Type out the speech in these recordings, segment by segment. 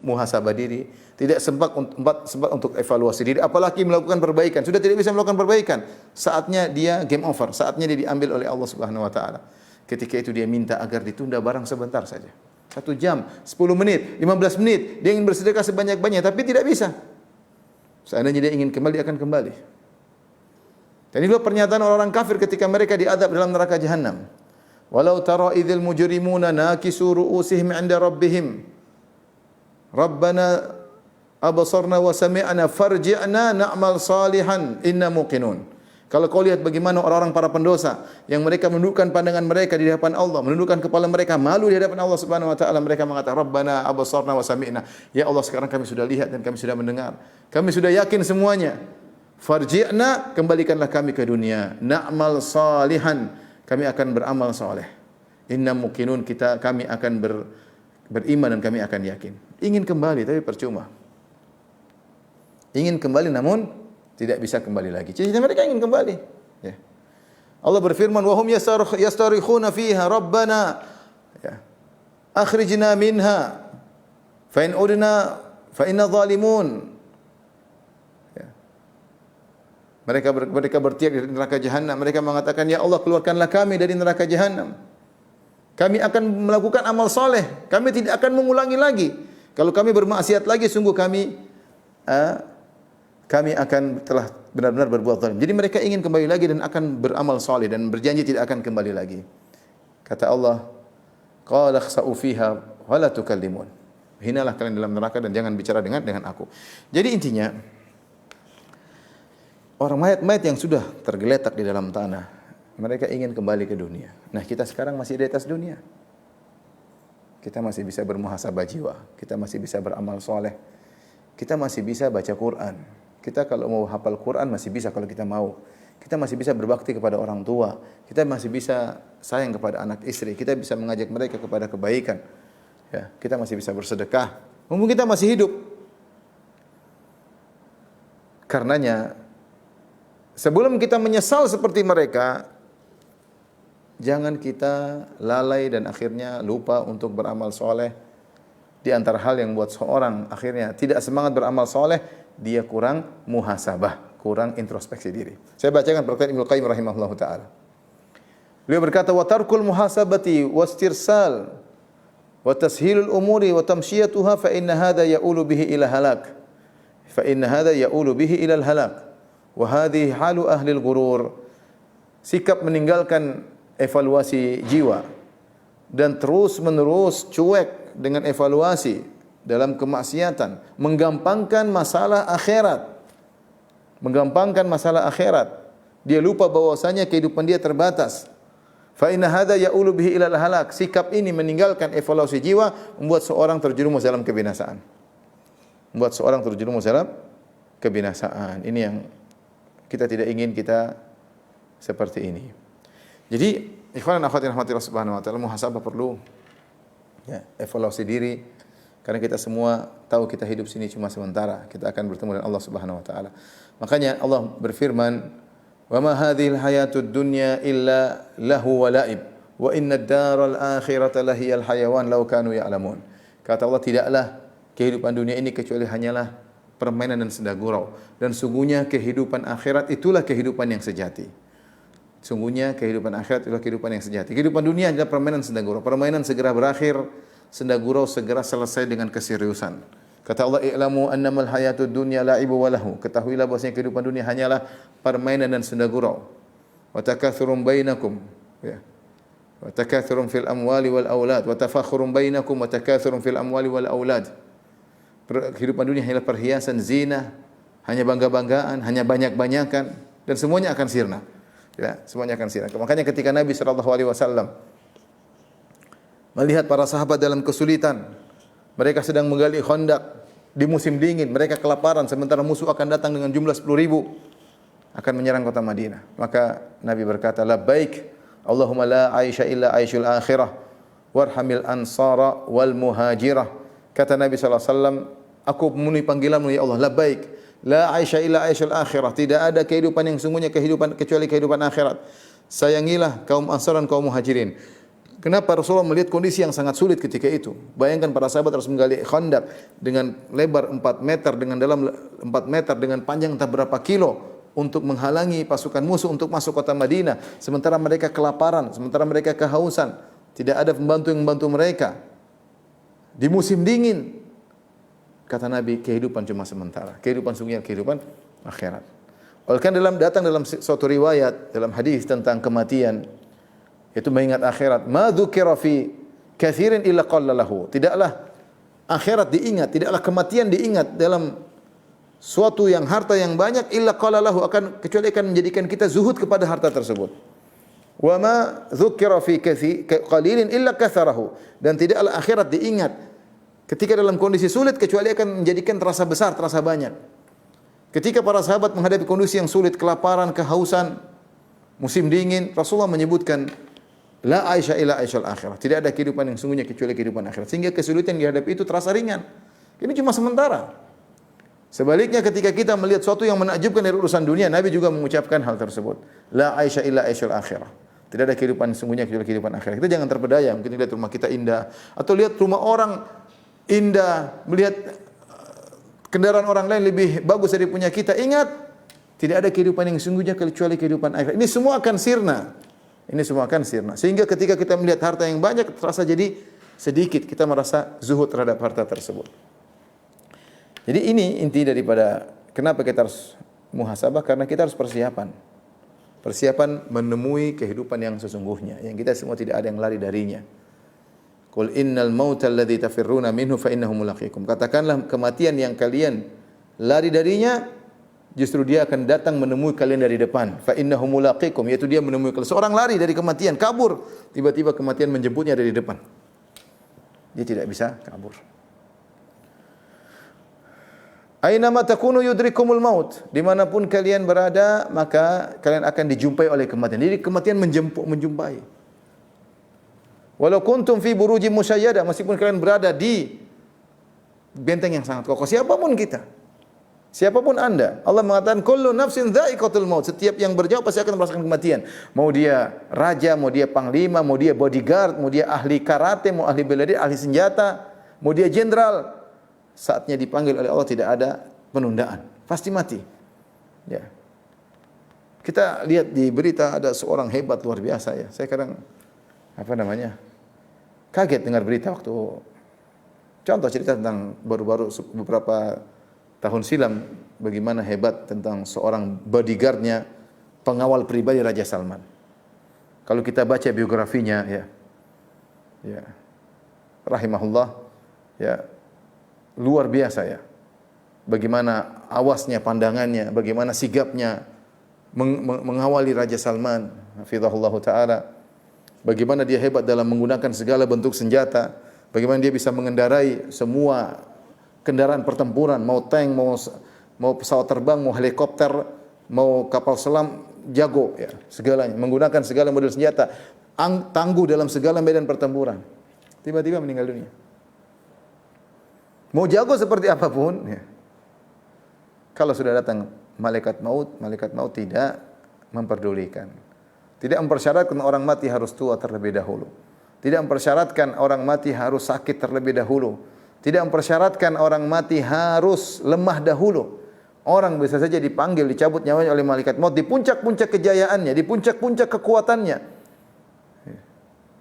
muhasabah diri, tidak sempat untuk evaluasi diri, apalagi melakukan perbaikan. Sudah tidak bisa melakukan perbaikan, saatnya dia game over, saatnya dia diambil oleh Allah Subhanahu wa taala. Ketika itu dia minta agar ditunda barang sebentar saja. 1 jam, 10 menit, 15 menit, dia ingin bersedekah sebanyak-banyaknya tapi tidak bisa. Seandainya dia ingin kembali, dia akan kembali. Dan ini adalah pernyataan orang-orang kafir ketika mereka diadab dalam neraka jahanam. Walau tara idzal mujrimuna nakisu ru'usihim 'inda rabbihim. Rabbana abasarna wa sami'na farji'na na'mal salihan inna muqinun. Kalau kau lihat bagaimana orang-orang para pendosa yang mereka menundukkan pandangan mereka di hadapan Allah, menundukkan kepala mereka malu di hadapan Allah Subhanahu wa taala, mereka mengatakan Rabbana abasarna wa sami'na. Ya Allah, sekarang kami sudah lihat dan kami sudah mendengar. Kami sudah yakin semuanya. Farji'na, kembalikanlah kami ke dunia. Na'mal salihan, kami akan beramal saleh. Inna muqinun, kami akan beriman dan kami akan yakin. Ingin kembali tapi percuma. Ingin kembali namun tidak bisa kembali lagi. Jadi mereka ingin kembali. Ya. Allah berfirman, "Wa hum yastarikhuna fiha Rabbana akhrijna minha fa in udna fa inna zalimun." Ya. Mereka berteriak dari neraka jahanam. Mereka mengatakan, "Ya Allah, keluarkanlah kami dari neraka jahanam. Kami akan melakukan amal soleh. Kami tidak akan mengulangi lagi. Kalau kami bermaksiat lagi, sungguh kami akan telah benar-benar berbuat zalim." Jadi mereka ingin kembali lagi dan akan beramal saleh dan berjanji tidak akan kembali lagi. Kata Allah, "Qala khsa'u fiha wa la tukallimun." Hinalah kalian dalam neraka dan jangan bicara dengan aku. Jadi intinya, orang mayat-mayat yang sudah tergeletak di dalam tanah, mereka ingin kembali ke dunia. Nah, kita sekarang masih di atas dunia. Kita masih bisa bermuhasabah jiwa, kita masih bisa beramal saleh, kita masih bisa baca Quran. Kita kalau mau hafal Quran masih bisa kalau kita mau. Kita masih bisa berbakti kepada orang tua. Kita masih bisa sayang kepada anak istri. Kita bisa mengajak mereka kepada kebaikan. Ya, kita masih bisa bersedekah. Mumpung kita masih hidup. Karenanya, sebelum kita menyesal seperti mereka, jangan kita lalai dan akhirnya lupa untuk beramal soleh. Di antara hal yang buat seorang akhirnya tidak semangat beramal soleh, dia kurang muhasabah, kurang introspeksi diri. Saya bacakan perkataan Ibnu Qayyim rahimahullahu taala. Beliau berkata, "Wa tarkul muhasabati wastirsal wa tashilul umuri wa tamshiyatuha fa inna hadha ya'ulu bihi ila halak. Fa inna hadha ya'ulu bihi ila al-halak. Wa hadhihi halu ahli al-ghurur." Sikap meninggalkan evaluasi jiwa dan terus-menerus cuek dengan evaluasi dalam kemaksiatan, menggampangkan masalah akhirat. Menggampangkan masalah akhirat. Dia lupa bahwasanya kehidupan dia terbatas. Fa inna hadza ya'ulu bihi ilal halak. Sikap ini meninggalkan evaluasi jiwa membuat seorang terjerumus dalam kebinasaan. Membuat seorang terjerumus dalam kebinasaan. Ini yang kita tidak ingin kita seperti ini. Jadi, ikhwan dan akhwat yang rahmatillah subhanahu wa ta'ala, muhasabah perlu ya, evaluasi diri. Karena kita semua tahu kita hidup sini cuma sementara. Kita akan bertemu dengan Allah Subhanahu wa taala. Makanya Allah berfirman, "Wa ma hadhil hayatud dunya illa lahu wa la'ib, wa inna ad-daral akhirata lahiyal hayawan law kanu ya'lamun." Kata Allah, tidaklah kehidupan dunia ini kecuali hanyalah permainan dan senda gurau. Dan sungguhnya kehidupan akhirat itulah kehidupan yang sejati. Sungguhnya kehidupan akhirat itulah kehidupan yang sejati. Kehidupan dunia adalah permainan senda gurau. Permainan segera berakhir, senda gurau segera selesai dengan keseriusan. Kata Allah, "I'lamu annamal hayatud dunya la'ibu wa lahu." Ketahuilah bahwasanya kehidupan dunia hanyalah permainan dan senda gurau. Wa takatsurun bainakum, ya. Wa takatsurun fil amwali wal aulad, wa tafakhurun bainakum wa takatsurun fil amwali wal aulad. Kehidupan dunia hanyalah perhiasan, zina, hanya bangga-banggaan, hanya banyak-banyakan, dan semuanya akan sirna. Ya, semuanya akan sirna. Makanya ketika Nabi sallallahu alaihi wasallam melihat para sahabat dalam kesulitan, mereka sedang menggali Khandaq di musim dingin, mereka kelaparan sementara musuh akan datang dengan jumlah 10.000 akan menyerang kota Madinah. Maka Nabi berkata, "Labbaik, Allahumma la aisha illa aishul akhirah, warhamil ansara wal muhajirah." Kata Nabi sallallahu alaihi wasallam, "Aku memenuhi panggilanmu ya Allah, labbaik, la aisha illa aishul akhirah." Tidak ada kehidupan yang sungguhnya kehidupan kecuali kehidupan akhirat. Sayangilah kaum Ansar dan kaum Muhajirin. Kenapa Rasulullah melihat kondisi yang sangat sulit ketika itu? Bayangkan para sahabat harus menggali khandak dengan lebar 4 meter, dengan dalam 4 meter, dengan panjang entah berapa kilo untuk menghalangi pasukan musuh untuk masuk kota Madinah. Sementara mereka kelaparan, sementara mereka kehausan. Tidak ada pembantu yang membantu mereka. Di musim dingin. Kata Nabi, kehidupan cuma sementara. Kehidupan sungguhnya kehidupan akhirat. Oleh karena datang dalam suatu riwayat, dalam hadis tentang kematian, itu mengingat akhirat. Ma dzukira fi katsirin illa qalla lahu. Tidaklah akhirat diingat, tidaklah kematian diingat dalam suatu yang harta yang banyak illa qalla lahu, kecuali akan menjadikan kita zuhud kepada harta tersebut. Wa ma dzukira fi qalilin illa katsarahu. Dan tidaklah akhirat diingat ketika dalam kondisi sulit kecuali akan menjadikan terasa besar, terasa banyak. Ketika para sahabat menghadapi kondisi yang sulit, kelaparan, kehausan, musim dingin, Rasulullah menyebutkan la aisha illa aishal akhirah. Tidak ada kehidupan yang sungguhnya kecuali kehidupan akhirat. Sehingga kesulitan yang dihadapi itu terasa ringan. Ini cuma sementara. Sebaliknya ketika kita melihat sesuatu yang menakjubkan dari urusan dunia, Nabi juga mengucapkan hal tersebut. La aisha illa aishal akhirah. Tidak ada kehidupan yang sungguhnya kecuali kehidupan akhirat. Kita jangan terpedaya. Mungkin lihat rumah kita indah, atau lihat rumah orang indah, melihat kendaraan orang lain lebih bagus dari punya kita. Ingat, tidak ada kehidupan yang sungguhnya kecuali kehidupan akhirat. Ini semua akan sirna. Ini semua akan sirna. Sehingga ketika kita melihat harta yang banyak, terasa jadi sedikit. Kita merasa zuhud terhadap harta tersebut. Jadi ini inti daripada kenapa kita harus muhasabah, karena kita harus persiapan. Persiapan menemui kehidupan yang sesungguhnya, yang kita semua tidak ada yang lari darinya. Qul innal mauta alladzi tafirruna minhu fa innahu mulaqikum. Katakanlah kematian yang kalian lari darinya, justru dia akan datang menemui kalian dari depan. Fa innahu mulaqikum, yaitu dia menemui kalian. Seorang lari dari kematian, kabur, tiba-tiba kematian menjemputnya dari depan. Dia tidak bisa kabur. Ainama takunu yudrikumul maut. Dimanapun kalian berada, maka kalian akan dijumpai oleh kematian. Jadi kematian menjumpai. Walau kuntum fi burujim musyayyadah, meskipun kalian berada di benteng yang sangat kokoh, siapapun kita, siapapun Anda, Allah mengatakan kullu nafsin dha'iqatul maut. Setiap yang berjauh pasti akan merasakan kematian. Mau dia raja, mau dia panglima, mau dia bodyguard, mau dia ahli karate, mau ahli bela diri, ahli senjata, mau dia jenderal, saatnya dipanggil oleh Allah tidak ada penundaan. Pasti mati. Ya. Kita lihat di berita ada seorang hebat luar biasa ya. Saya kadang kaget dengar berita waktu contoh cerita tentang baru-baru beberapa tahun silam, bagaimana hebat tentang seorang bodyguardnya, pengawal pribadi Raja Salman. Kalau kita baca biografinya ya rahimahullah, ya luar biasa ya. Bagaimana awasnya, pandangannya, bagaimana sigapnya mengawali Raja Salman, hafizahullah taala. Bagaimana dia hebat dalam menggunakan segala bentuk senjata, bagaimana dia bisa mengendarai semua kendaraan pertempuran, mau tank, mau pesawat terbang, mau helikopter, mau kapal selam, jago ya, segalanya, menggunakan segala model senjata, tangguh dalam segala medan pertempuran. Tiba-tiba meninggal dunia. Mau jago seperti apapun ya, kalau sudah datang malaikat maut tidak memperdulikan. Tidak mempersyaratkan orang mati harus tua terlebih dahulu. Tidak mempersyaratkan orang mati harus sakit terlebih dahulu. Tidak mempersyaratkan orang mati harus lemah dahulu. Orang bisa saja dipanggil, dicabut nyawanya oleh malaikat maut di puncak-puncak kejayaannya, di puncak-puncak kekuatannya.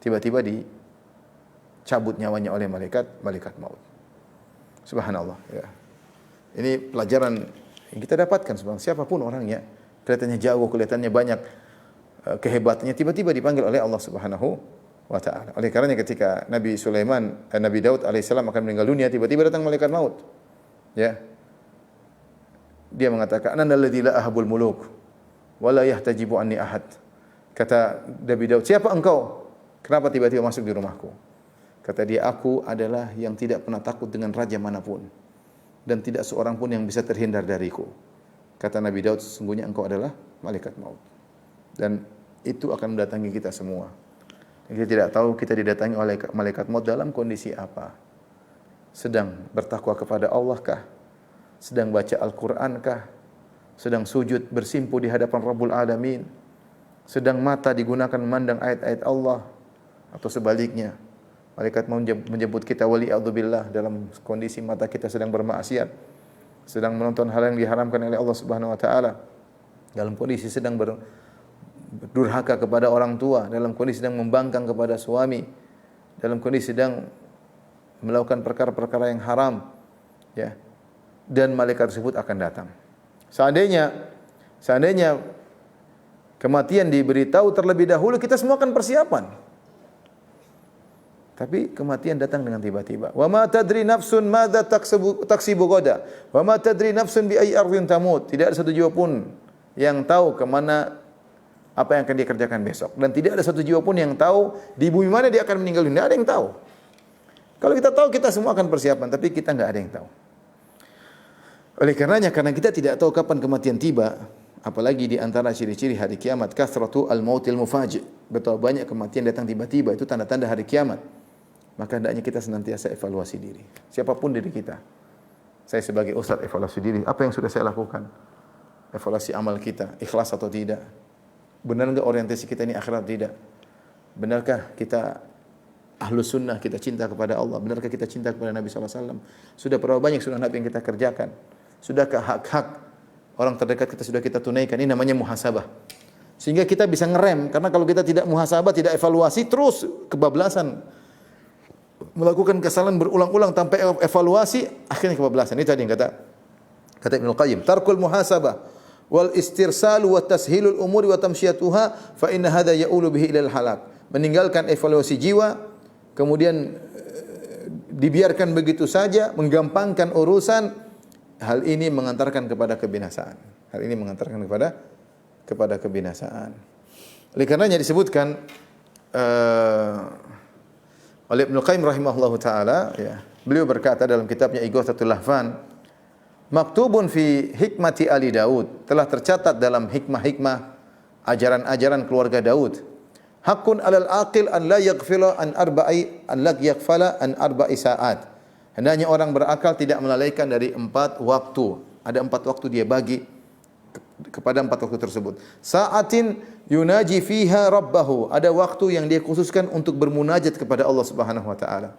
Tiba-tiba dicabut nyawanya oleh malaikat maut. Subhanallah ya. Ini pelajaran yang kita dapatkan sebenarnya. Siapapun orangnya, kelihatannya jauh, kelihatannya banyak kehebatannya, tiba-tiba dipanggil oleh Allah Subhanahu wa taala. Oleh karenanya ketika Nabi Daud alaihissalam akan meninggal dunia, tiba-tiba datang malaikat maut. Ya. Dia mengatakan, "Ana alladzi la ahabul muluk wa la yahtajibu anni ahad." Kata Nabi Daud, "Siapa engkau? Kenapa tiba-tiba masuk di rumahku?" Kata dia, "Aku adalah yang tidak pernah takut dengan raja manapun, dan tidak seorang pun yang bisa terhindar dariku." Kata Nabi Daud, "Sesungguhnya engkau adalah malaikat maut." Dan itu akan mendatangi kita semua. Kita tidak tahu kita didatangi oleh malaikat maut dalam kondisi apa. Sedang bertakwa kepada Allah kah? Sedang baca Al-Quran kah? Sedang sujud bersimpu di hadapan Rabbul Alamin? Sedang mata digunakan memandang ayat-ayat Allah? atau sebaliknya. Malaikat menjemput kita wali'adzubillah dalam kondisi mata kita sedang bermaksiat, sedang menonton hal yang diharamkan oleh Allah Subhanahu wa taala, dalam kondisi sedang berdurhaka kepada orang tua, dalam kondisi sedang membangkang kepada suami, dalam kondisi sedang melakukan perkara-perkara yang haram, ya. Dan malaikat tersebut akan datang. Seandainya kematian diberitahu terlebih dahulu, kita semua akan persiapan. Tapi kematian datang dengan tiba-tiba. Wa ma tadri nafsun madza taksibu ghadan. Wa ma tadri nafsun bi ayyi ardhin tamut. Tidak ada satu jiwa pun yang tahu kemana apa yang akan dia kerjakan besok. Dan tidak ada satu jiwa pun yang tahu di bumi mana dia akan meninggal. Tidak ada yang tahu. Kalau kita tahu, kita semua akan persiapan. Tapi kita enggak ada yang tahu. Oleh karenanya, karena kita tidak tahu kapan kematian tiba, apalagi di antara ciri-ciri hari kiamat, kasratu al-mautil mufaji'. Betapa banyak kematian datang tiba-tiba, itu tanda-tanda hari kiamat. Maka hendaknya kita senantiasa evaluasi diri. Siapapun diri kita. Saya sebagai ustaz evaluasi diri, apa yang sudah saya lakukan? Evaluasi amal kita, ikhlas atau tidak? Benar enggak orientasi kita ini akhirat tidak? Benarkah kita ahlus sunnah, kita cinta kepada Allah? Benarkah kita cinta kepada Nabi SAW? Sudah berapa banyak sunnah Nabi yang kita kerjakan? Sudahkah hak-hak orang terdekat kita sudah kita tunaikan? Ini namanya muhasabah. Sehingga kita bisa ngerem, karena kalau kita tidak muhasabah, tidak evaluasi, terus kebablasan. Melakukan kesalahan berulang-ulang tanpa evaluasi, akhirnya kebablasan. Ini tadi yang kata Ibnu Qayyim, tarkul muhasabah wal istirsalu wa tashilul umuri wa tamsyiyatuha fa inna hadha ya'ulu bihi ilal halak. Meninggalkan evaluasi jiwa, kemudian dibiarkan begitu saja, menggampangkan urusan, hal ini mengantarkan kepada kebinasaan. Hal ini mengantarkan kepada kebinasaan. Oleh karenanya disebutkan oleh Ibnu Qayyim rahimahullahu taala, ya, beliau berkata dalam kitabnya Ighatsatul Lahfan, maktubun fi hikmati ali Daud, telah tercatat dalam hikmah-hikmah ajaran-ajaran keluarga Daud. Haqqun 'alal aqil an la yaghfila an arba'i sa'at. Hendaknya orang berakal tidak melalaikan dari 4 waktu. Ada 4 waktu dia bagi kepada 4 waktu tersebut. Sa'atin yunaji fiha rabbahu. Ada waktu yang dia khususkan untuk bermunajat kepada Allah Subhanahu wa taala.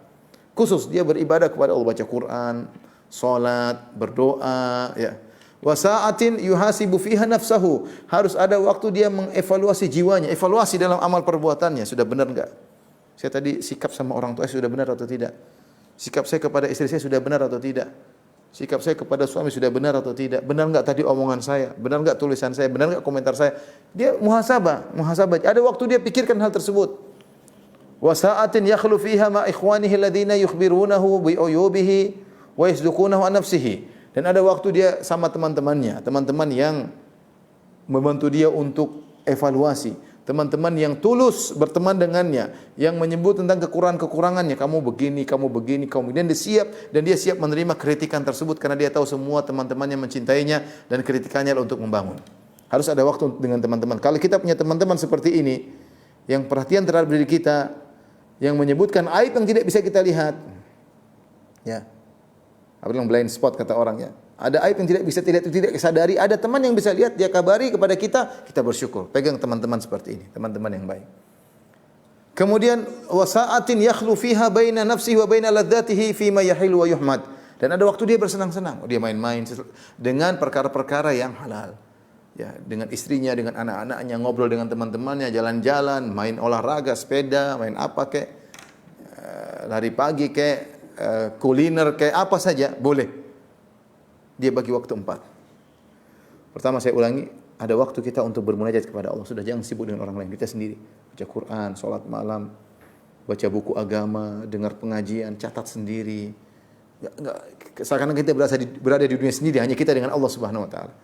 Khusus dia beribadah kepada Allah, baca Quran, salat, berdoa, ya. Wa sa'atin yuhasibu fiha nafsahu. Harus ada waktu dia mengevaluasi jiwanya, evaluasi dalam amal perbuatannya, sudah benar enggak? Saya tadi sikap sama orang tua sudah benar atau tidak? Sikap saya kepada istri saya sudah benar atau tidak? Sikap saya kepada suami sudah benar atau tidak? Benar enggak tadi omongan saya? Benar enggak tulisan saya? Benar enggak komentar saya? Dia muhasabah. Ada waktu dia pikirkan hal tersebut. Wa sa'atin yakhlu fiha ma ikhwanihi alladhina yukhbirunahu bi uyubihi wa yasduqunahu an nafsihi. Dan ada waktu dia sama teman-temannya, teman-teman yang membantu dia untuk evaluasi, teman-teman yang tulus berteman dengannya, yang menyebut tentang kekurangan-kekurangannya, kamu begini, kemudian dia siap menerima kritikan tersebut karena dia tahu semua teman-temannya mencintainya dan kritikannya untuk membangun. Harus ada waktu dengan teman-teman. Kalau kita punya teman-teman seperti ini, yang perhatian terhadap diri kita, yang menyebutkan aib yang tidak bisa kita lihat, ya, apa yang blind spot kata orang, ya. Ada aib yang tidak bisa tidak sadari, ada teman yang bisa lihat, dia kabari kepada kita, kita bersyukur. Pegang teman-teman seperti ini, teman-teman yang baik. Kemudian wasa'atin yakhlu fiha baina nafsihi wa baina ladzatihi fi ma yahilu wa yuhmad. Dan ada waktu dia bersenang-senang, dia main-main dengan perkara-perkara yang halal. Ya, dengan istrinya, dengan anak-anaknya, ngobrol dengan teman-temannya, jalan-jalan, main olahraga, sepeda, main apa kek, lari pagi kek, kuliner kayak apa saja boleh. Dia bagi waktu 4. Pertama saya ulangi, ada waktu kita untuk bermunajat kepada Allah. Sudah, jangan sibuk dengan orang lain, kita sendiri. Baca Quran, salat malam, baca buku agama, dengar pengajian, catat sendiri. Enggak, seakan-akan kita berada di dunia sendiri, hanya kita dengan Allah Subhanahu wa taala.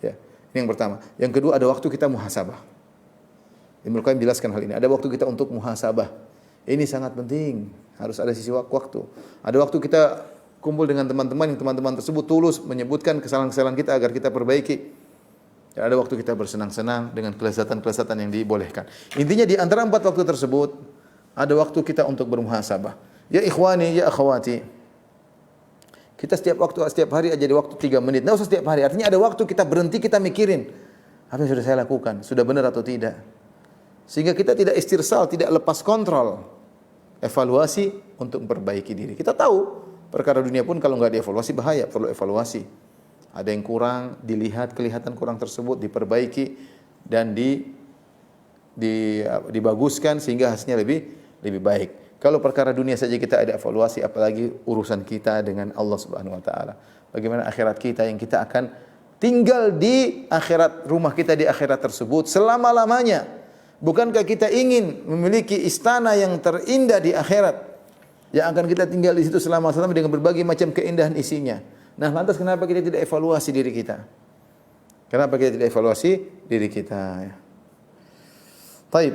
Ya, ini yang pertama. Yang kedua, ada waktu kita muhasabah. Ibnu Qayyim jelaskan hal ini. Ada waktu kita untuk muhasabah. Ini sangat penting. Harus ada sisi waktu. Ada waktu kita kumpul dengan teman-teman, yang teman-teman tersebut tulus menyebutkan kesalahan-kesalahan kita agar kita perbaiki. Dan ada waktu kita bersenang-senang dengan kelezatan-kelezatan yang dibolehkan. Intinya di antara 4 waktu tersebut, ada waktu kita untuk bermuhasabah. Ya ikhwani, ya akhwati. Kita setiap hari aja di waktu 3 menit. Nggak usah setiap hari. Artinya ada waktu kita berhenti, kita mikirin. Apa yang sudah saya lakukan? Sudah benar atau tidak? Sehingga kita tidak istirsal, tidak lepas kontrol. Evaluasi untuk memperbaiki diri. Kita tahu perkara dunia pun kalau nggak dievaluasi bahaya, perlu evaluasi. Ada yang kurang, dilihat, kelihatan kurang tersebut, diperbaiki dan dibaguskan sehingga hasilnya lebih baik. Kalau perkara dunia saja kita ada evaluasi, apalagi urusan kita dengan Allah Subhanahu wa taala. Bagaimana akhirat kita yang kita akan tinggal di akhirat, rumah kita di akhirat tersebut selama-lamanya. Bukankah kita ingin memiliki istana yang terindah di akhirat yang akan kita tinggal di situ selama-lamanya dengan berbagai macam keindahan isinya. Nah, lantas kenapa kita tidak evaluasi diri kita? Kenapa kita tidak evaluasi diri kita? Baik.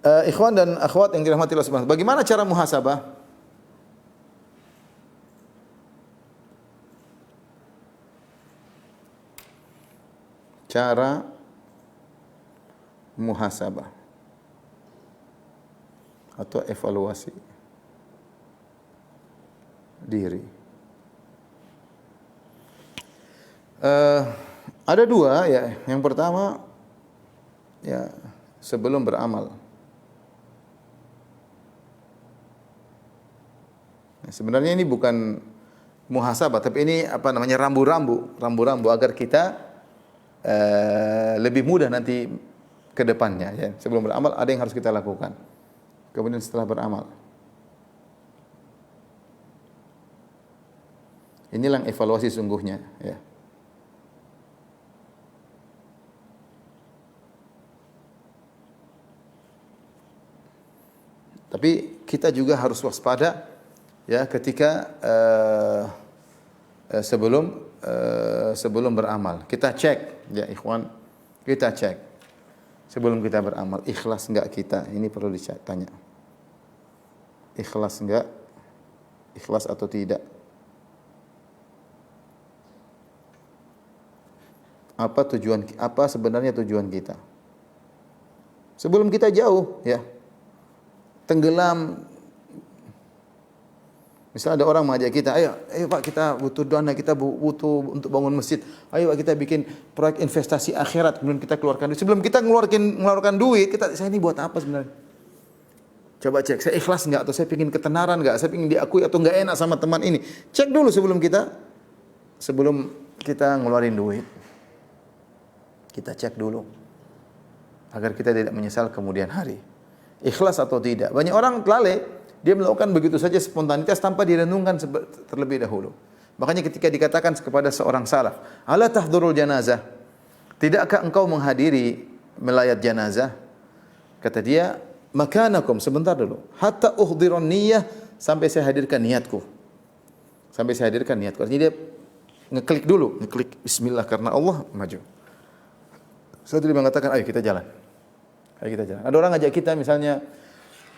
Ikhwan dan akhwat yang dirahmati Allah Subhanahu wa taala. Bagaimana cara muhasabah? Cara muhasabah atau evaluasi diri. Ada dua ya. Yang pertama ya sebelum beramal. Sebenarnya ini bukan muhasabah, tapi ini apa namanya rambu-rambu agar kita lebih mudah nanti ke depannya ya. Sebelum beramal ada yang harus kita lakukan. Kemudian setelah beramal. Inilah evaluasi sungguhnya ya. Tapi kita juga harus waspada ya ketika sebelum beramal. Kita cek ya ikhwan, kita cek sebelum kita beramal ikhlas enggak kita. Ini perlu ditanya. Ikhlas enggak? Ikhlas atau tidak? Apa sebenarnya tujuan kita? Sebelum kita jauh ya. Tenggelam. Misal ada orang mengajak kita, ayo Pak kita butuh dana, kita butuh untuk bangun masjid. Ayo Pak kita bikin proyek investasi akhirat, kemudian kita keluarkan duit. Sebelum kita mengeluarkan duit, saya ini buat apa sebenarnya? Coba cek, saya ikhlas enggak atau saya ingin ketenaran enggak, saya ingin diakui atau enggak enak sama teman ini. Cek dulu sebelum kita ngeluarin duit. Kita cek dulu agar kita tidak menyesal kemudian hari. Ikhlas atau tidak. Banyak orang lalai, dia melakukan begitu saja spontanitas tanpa direnungkan terlebih dahulu. Makanya ketika dikatakan kepada seorang salaf, "Ala tahdurul janazah?" Tidakkah engkau menghadiri melayat janazah? Kata dia, "Makanakum," sebentar dulu. "Hatta uhdhiran niyyah," sampai saya hadirkan niatku. Sampai saya hadirkan niatku. Artinya dia ngeklik dulu, bismillah karena Allah, maju. Setelah dia mengatakan, "Ayo kita jalan." Ayo kita jalan. Ada orang ngajak kita misalnya,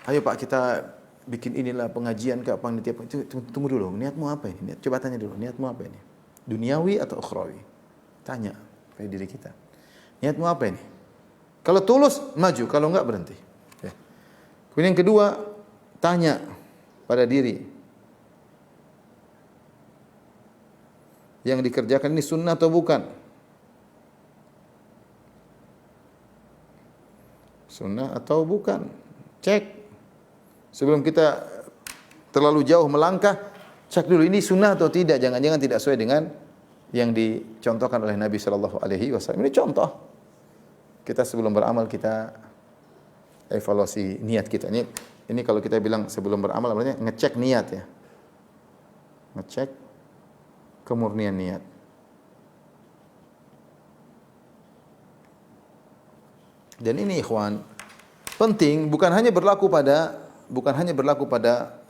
ayo Pak kita bikin inilah pengajian ke panitia. Tunggu dulu, niatmu apa ini? Coba tanya dulu, niatmu apa ini? Duniawi atau ukhrawi? Tanya pada diri kita. Niatmu apa ini? Kalau tulus, maju. Kalau enggak, berhenti. Ya. Kemudian yang kedua, tanya pada diri. Yang dikerjakan ini sunnah atau bukan? Sunnah atau bukan? Cek. Sebelum kita terlalu jauh melangkah, cek dulu ini sunnah atau tidak. Jangan-jangan tidak sesuai dengan yang dicontohkan oleh Nabi sallallahu alaihi wasallam. Ini contoh. Kita sebelum beramal kita evaluasi niat kita. Ini kalau kita bilang sebelum beramal artinya ngecek niat ya. Ngecek kemurnian niat. Dan ini ikhwan penting bukan hanya berlaku pada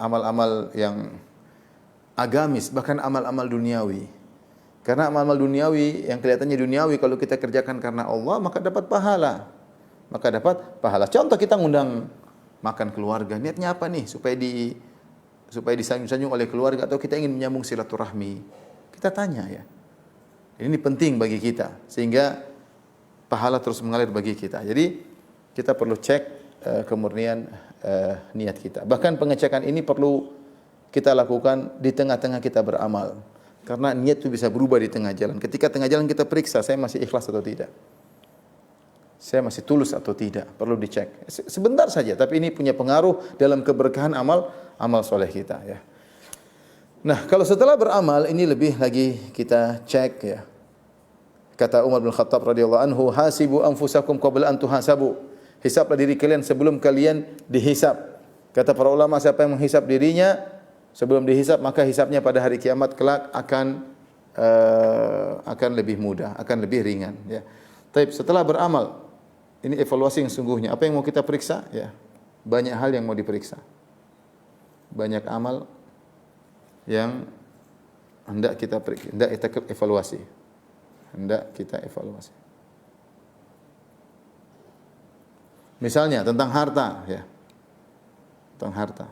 amal-amal yang agamis, bahkan amal-amal duniawi. Karena amal-amal duniawi yang kelihatannya duniawi kalau kita kerjakan karena Allah maka dapat pahala. Contoh kita ngundang makan keluarga, niatnya apa nih? Supaya disanjung-sanjung oleh keluarga atau kita ingin menyambung silaturahmi. Kita tanya ya. Ini penting bagi kita sehingga pahala terus mengalir bagi kita. Jadi kita perlu cek kemurnian niat kita. Bahkan pengecekan ini perlu kita lakukan di tengah-tengah kita beramal. Karena niat itu bisa berubah di tengah jalan. Ketika tengah jalan kita periksa, saya masih ikhlas atau tidak. Saya masih tulus atau tidak? Perlu dicek. Sebentar saja, tapi ini punya pengaruh dalam keberkahan amal soleh kita, ya. Nah, kalau setelah beramal ini lebih lagi kita cek, ya. Kata Umar bin Khattab radhiyallahu anhu, hasibu anfusakum qabla an tuhasabu. Hisablah diri kalian sebelum kalian dihisab. Kata para ulama, siapa yang menghisab dirinya sebelum dihisab, maka hisabnya pada hari kiamat kelak akan lebih mudah, akan lebih ringan, ya. Tapi setelah beramal, ini evaluasi yang sungguhnya. Apa yang mau kita periksa? Ya, banyak hal yang mau diperiksa. Banyak amal yang hendak kita evaluasi. Hendak kita evaluasi. Misalnya tentang harta, ya. Tentang harta.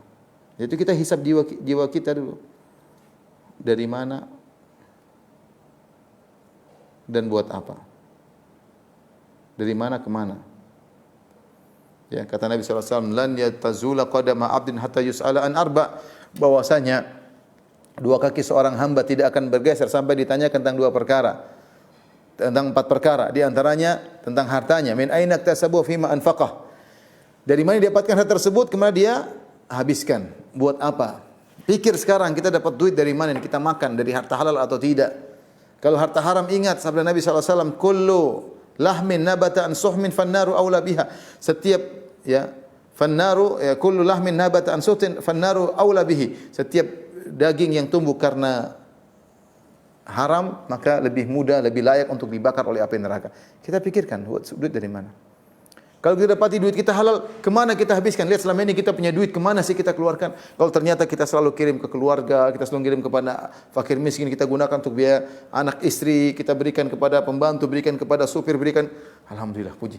Itu kita hisab jiwa kita dulu. Dari mana dan buat apa? Dari mana ke mana? Ya, kata Nabi SAW, lan yatazula qadama abdin hatta yus'ala an arba, bahwasanya dua kaki seorang hamba tidak akan bergeser sampai ditanyakan tentang dua perkara, tentang 4 perkara, di antaranya tentang hartanya. Min aina iktasabu fima anfaqah, dari mana dia dapatkan harta tersebut, kemana dia habiskan, buat apa? Pikir sekarang, kita dapat duit dari mana, kita makan dari harta halal atau tidak. Kalau harta haram, ingat sabda Nabi SAW, kullu lahmin nabata an suhmin fannaru aula biha. Setiap, ya, fannaru, ya, kullu lahmin nabata an suhtin fannaru aula bihi. Setiap daging yang tumbuh karena haram, maka lebih mudah, lebih layak untuk dibakar oleh api neraka. Kita pikirkan, duit dari mana? Kalau kita dapati duit kita halal, kemana kita habiskan? Lihat selama ini kita punya duit, kemana sih kita keluarkan? Kalau ternyata kita selalu kirim ke keluarga, kita selalu kirim kepada fakir miskin, kita gunakan untuk biaya anak istri, kita berikan kepada pembantu, berikan kepada supir, berikan. Alhamdulillah, puji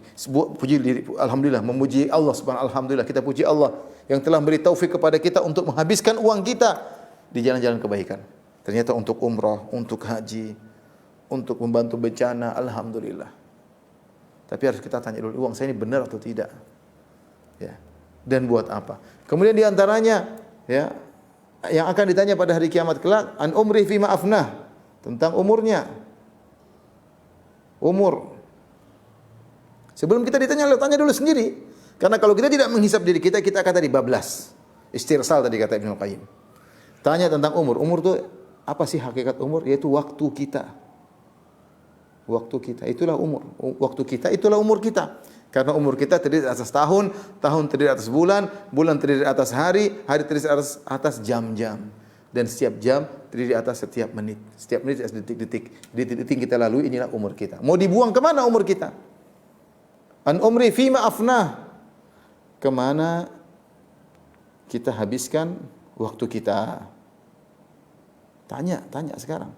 diri, alhamdulillah, memuji Allah subhanahu, alhamdulillah, kita puji Allah yang telah beri taufik kepada kita untuk menghabiskan uang kita di jalan-jalan kebaikan. Ternyata untuk umrah, untuk haji, untuk membantu bencana, alhamdulillah. Tapi harus kita tanya dulu, uang saya ini benar atau tidak? Ya. Dan buat apa? Kemudian di antaranya, ya, yang akan ditanya pada hari kiamat kelak, an umri fima afnah, tentang umurnya. Umur. Sebelum kita ditanya, tanya dulu sendiri. Karena kalau kita tidak menghisap diri kita, kita akan tadi bablas. Istirsal tadi kata Ibnu Qayyim. Tanya tentang umur. Umur itu apa sih hakikat umur? Yaitu waktu kita. Waktu kita, itulah umur. Waktu kita, itulah umur kita. Karena umur kita terdiri atas tahun, tahun terdiri atas bulan, bulan terdiri atas hari, hari terdiri atas jam-jam. Dan setiap jam terdiri atas setiap menit. Setiap menit atas detik-detik. Detik-detik kita lalui, inilah umur kita. Mau dibuang kemana umur kita? An umri fima afnah. Kemana kita habiskan waktu kita? Tanya sekarang.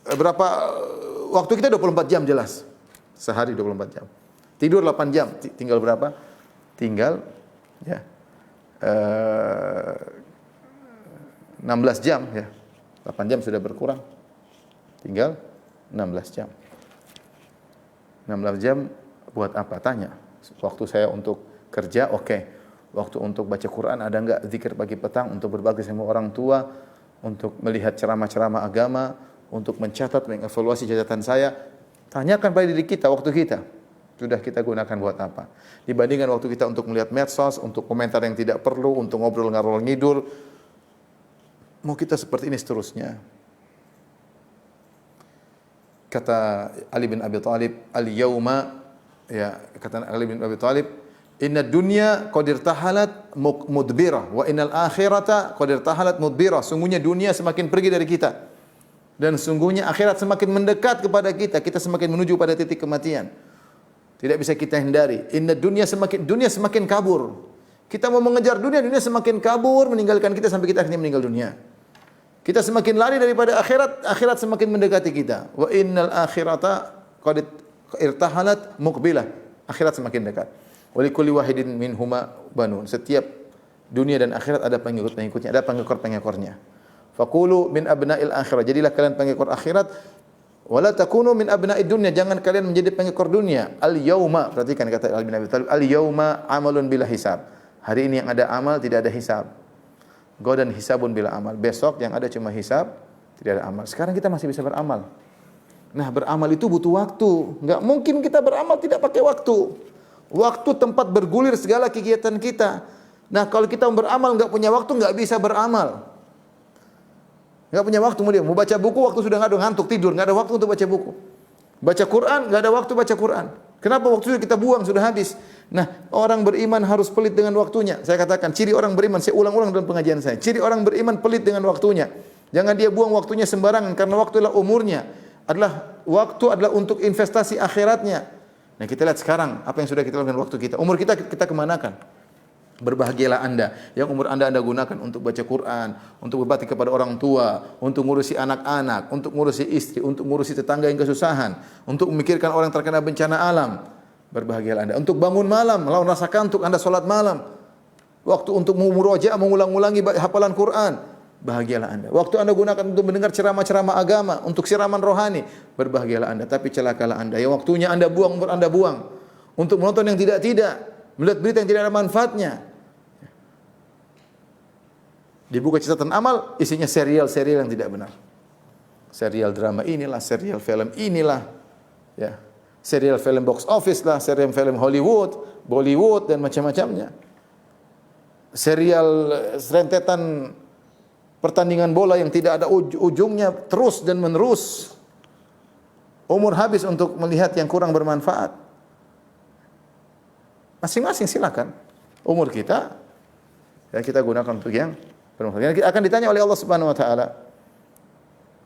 Berapa waktu kita? 24 jam jelas. Sehari 24 jam. Tidur 8 jam. Tinggal berapa? Tinggal, ya, 16 jam, ya. 8 jam sudah berkurang. Tinggal 16 jam. 16 jam buat apa? Tanya. Waktu saya untuk kerja, oke. Waktu untuk baca Quran ada enggak? Zikir pagi petang, untuk berbagi sama orang tua, untuk melihat ceramah-ceramah agama, untuk mencatat, mengevaluasi catatan saya. Tanyakan pada diri kita, waktu kita sudah kita gunakan buat apa? Dibandingkan waktu kita untuk melihat medsos, untuk komentar yang tidak perlu, untuk ngobrol ngarol ngidul. Mau kita seperti ini seterusnya? Kata Ali bin Abi Thalib, al-yauma, ya, kata Ali bin Abi Thalib, inna dunya qad irtahalat mudbirah wa innal akhirata qad irtahalat mudbirah. Sungguhnya dunia semakin pergi dari kita. Dan sungguhnya akhirat semakin mendekat kepada kita, kita semakin menuju pada titik kematian. Tidak bisa kita hindari. Inna dunia semakin kabur. Kita mau mengejar dunia, dunia semakin kabur meninggalkan kita sampai kita akhirnya meninggal dunia. Kita semakin lari daripada akhirat, akhirat semakin mendekati kita. Wa innal akhirata qad irtahalat muqbilah. Akhirat semakin dekat. Wa likulli wahidin minhuma banun. Setiap dunia dan akhirat ada pengikut-pengikutnya, ada pengekor-pengekornya. Faqulu min abna'il akhirah. Jadilah kalian pengekor akhirat. Wala takunu min abna'id dunya. Jangan kalian menjadi pengekor dunia. Al-yauma, perhatikan kata Ali bin Abi Thalib, al-yauma amalun bila hisab. Hari ini yang ada amal, tidak ada hisab. Godan hisabun bila amal. Besok yang ada cuma hisab, tidak ada amal. Sekarang kita masih bisa beramal. Nah, beramal itu butuh waktu. Enggak mungkin kita beramal tidak pakai waktu. Waktu tempat bergulir segala kegiatan kita. Nah, kalau kita beramal enggak punya waktu, enggak bisa beramal. Enggak punya waktu mau baca buku, waktu sudah ngantuk tidur, enggak ada waktu untuk baca buku. Baca Quran, enggak ada waktu baca Quran. Kenapa? Waktu kita buang sudah habis. Nah, orang beriman harus pelit dengan waktunya. Saya katakan ciri orang beriman, saya ulang-ulang dalam pengajian saya. Ciri orang beriman pelit dengan waktunya. Jangan dia buang waktunya sembarangan karena waktu adalah umurnya. Waktu adalah untuk investasi akhiratnya. Nah, kita lihat sekarang apa yang sudah kita lakukan waktu kita. Umur kita kemanakan? Berbahagialah Anda yang umur Anda gunakan untuk baca Quran, untuk berbakti kepada orang tua, untuk ngurusi anak-anak, untuk ngurusi istri, untuk ngurusi tetangga yang kesusahan, untuk memikirkan orang yang terkena bencana alam. Berbahagialah Anda. Untuk bangun malam, lalu rasa kantuk Anda salat malam. Waktu untuk murojaah, mengulang-ulangi hafalan Quran. Bahagialah Anda. Waktu Anda gunakan untuk mendengar ceramah-ceramah agama, untuk siraman rohani. Berbahagialah Anda. Tapi celakalah Anda. Yang waktunya Anda buang, umur Anda buang. Untuk menonton yang tidak-tidak. Melihat berita yang tidak ada manfaatnya. Dibuka catatan amal, isinya serial-serial yang tidak benar. Serial drama inilah, serial film inilah. Ya. Serial film box office lah, serial film Hollywood, Bollywood dan macam-macamnya. Serial rentetan pertandingan bola yang tidak ada ujungnya terus dan menerus. Umur habis untuk melihat yang kurang bermanfaat. Masing-masing silakan. Umur kita ya kita gunakan untuk yang bermanfaat. Kita akan ditanya oleh Allah Subhanahu wa taala.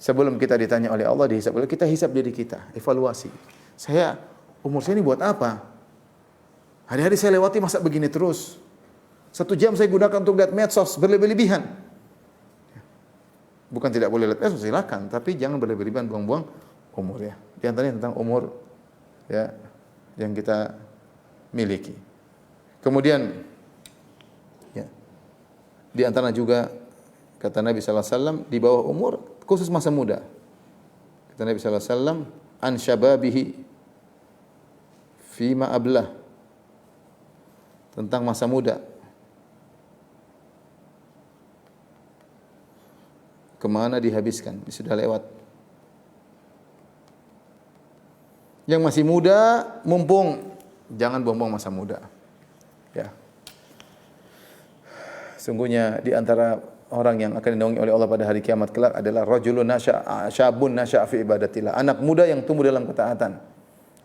Sebelum kita ditanya oleh Allah, kita hisab diri kita, evaluasi. Saya umur saya ini buat apa? Hari-hari saya lewati masa begini terus. 1 jam saya gunakan untuk lihat medsos berlebih-lebihan. Bukan tidak boleh lihat medsos, silakan, tapi jangan berlebih-lebihan buang-buang umur ya. Di antaranya tentang umur ya yang kita miliki. Kemudian ya, di antara juga kata Nabi sallallahu alaihi wasallam di bawah umur khusus masa muda. Kata Nabi sallallahu alaihi wasallam an syababihi fima ablah, tentang masa muda. Kemana dihabiskan? Sudah lewat. Yang masih muda, mumpung jangan buang-buang masa muda. Ya. Sungguhnya di antara orang yang akan dinaungi oleh Allah pada hari kiamat kelak adalah rajulun syabun nasya'a fi ibadatillah. Anak muda yang tumbuh dalam ketaatan.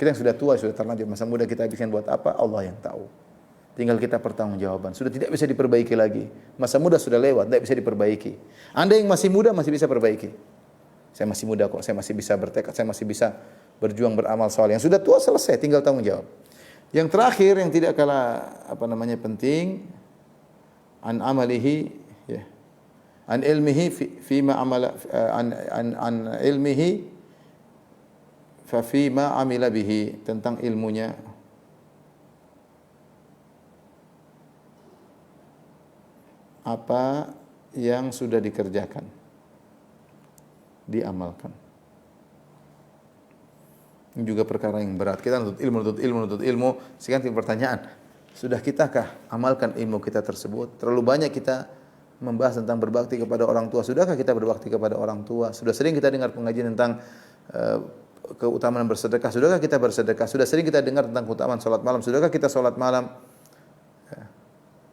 Kita yang sudah tua, sudah terlanjur masa muda kita habiskan buat apa? Allah yang tahu. Tinggal kita pertanggungjawaban. Sudah tidak bisa diperbaiki lagi. Masa muda sudah lewat, tidak bisa diperbaiki. Anda yang masih muda masih bisa perbaiki. Saya masih muda kok, saya masih bisa bertekad, saya masih bisa berjuang beramal saleh. Yang sudah tua selesai, tinggal tanggung jawab. Yang terakhir yang tidak kalah penting, an amalihi ya. An ilmihi fi ma amala an ilmihi fa fi ma amila bihi, tentang ilmunya. Apa yang sudah dikerjakan, diamalkan. Ini juga perkara yang berat. Kita nuntut ilmu. Sekarang pertanyaan, sudah kitakah amalkan ilmu kita tersebut? Terlalu banyak kita membahas tentang berbakti kepada orang tua. Sudahkah kita berbakti kepada orang tua? Sudah sering kita dengar pengajian tentang keutamaan bersedekah. Sudahkah kita bersedekah? Sudah sering kita dengar tentang keutamaan salat malam. Sudahkah kita salat malam?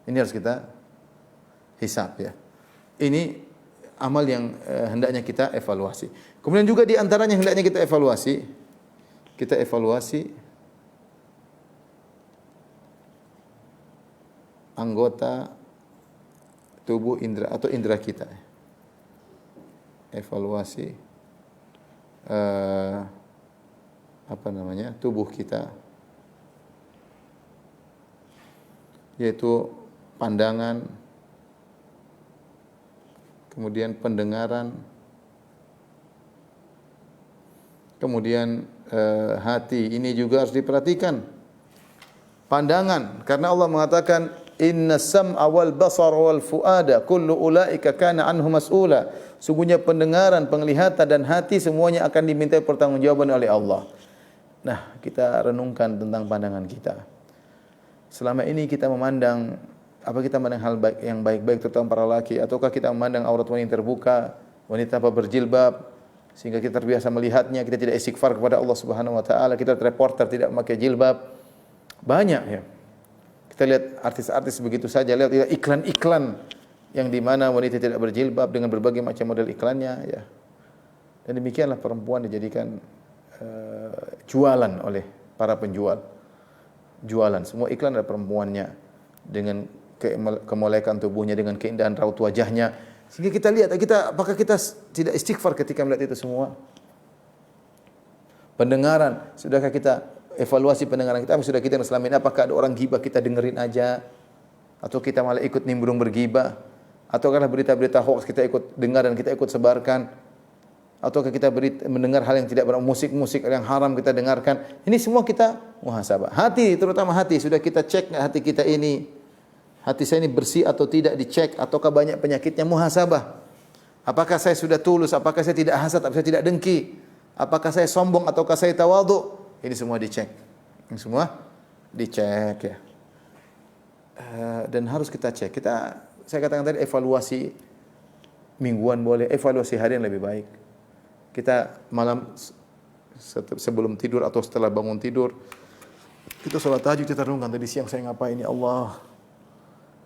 Ini harus kita hisab ya. Ini amal yang hendaknya kita evaluasi. Kemudian juga di antaranya hendaknya kita evaluasi anggota tubuh indera atau indera kita. Evaluasi tubuh kita, yaitu pandangan, kemudian pendengaran, kemudian hati. Ini juga harus diperhatikan. Pandangan, karena Allah mengatakan inna sam'a wal basara wal fuada kullu ulaika kana anhu mas'ula. Sungguhnya pendengaran, penglihatan dan hati semuanya akan dimintai pertanggungjawaban oleh Allah. Nah, kita renungkan tentang pandangan kita. Selama ini kita memandang hal baik yang baik-baik terutama para laki, ataukah kita memandang aurat wanita terbuka, wanita apa berjilbab, sehingga kita terbiasa melihatnya, kita tidak istighfar kepada Allah Subhanahu wa taala, kita reporter tidak memakai jilbab. Banyak ya. Kita lihat artis-artis begitu saja, lihat iklan-iklan yang di mana wanita tidak berjilbab dengan berbagai macam model iklannya ya. Dan demikianlah perempuan dijadikan jualan oleh para penjual. Jualan, semua iklan ada perempuannya dengan kemolekan tubuhnya, dengan keindahan raut wajahnya. Sehingga kita lihat, apakah kita tidak istighfar ketika melihat itu semua? Pendengaran, sudahkah kita evaluasi pendengaran kita? Sudah kita selama ini apakah ada orang gibah kita dengerin aja, atau kita malah ikut nimbrung bergibah, atau karena berita-berita hoax kita ikut dengar dan kita ikut sebarkan, ataukah kita mendengar hal yang tidak benar, musik-musik yang haram kita dengarkan? Ini semua kita muhasabah. Hati, terutama hati, sudah kita cek nggak hati kita ini, hati saya ini bersih atau tidak, dicek, ataukah banyak penyakitnya? Muhasabah. Apakah saya sudah tulus? Apakah saya tidak hasad? Apakah saya tidak dengki? Apakah saya sombong ataukah saya tawadhu? Ini semua dicek. Ini semua dicek ya. Dan harus kita cek. Saya katakan tadi evaluasi mingguan boleh, evaluasi harian lebih baik. Kita malam sebelum tidur atau setelah bangun tidur, kita sholat tahajud, kita renungkan tadi siang saya ngapain ya Allah.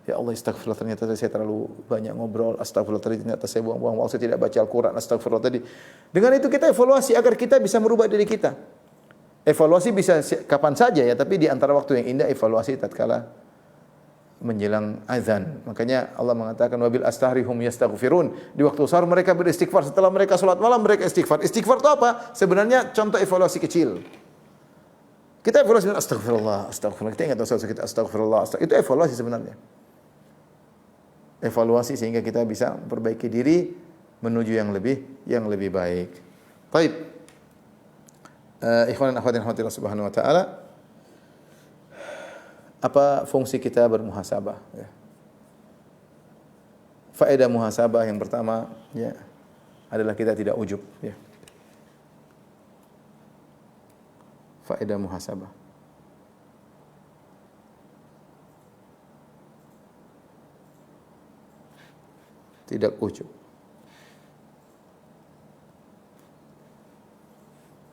Ya Allah, astagfirullah, ternyata saya terlalu banyak ngobrol. Astagfirullah, ternyata saya buang-buang waktu, saya tidak baca Al-Quran. Astagfirullah tadi. Dengan itu kita evaluasi agar kita bisa merubah diri kita. Evaluasi bisa kapan saja ya, tapi di antara waktu yang indah evaluasi tatkala menjelang azan. Makanya Allah mengatakan wabil astarihum yastaghfirun. Di waktu sahur mereka beristighfar, setelah mereka salat malam mereka istighfar. Istighfar itu apa? Sebenarnya contoh evaluasi kecil. Kita evaluasi astagfirullah, astagfirullah. Kita ingat dosa kita astagfirullah, itu evaluasi sebenarnya. Evaluasi sehingga kita bisa memperbaiki diri menuju yang lebih baik. Baik. Ikhwan dan akhwat yang dirahmati Allah Subhanahu wa taala, apa fungsi kita bermuhasabah ya? Faedah muhasabah yang pertama ya adalah kita tidak ujub ya. Faedah muhasabah. Tidak ujub.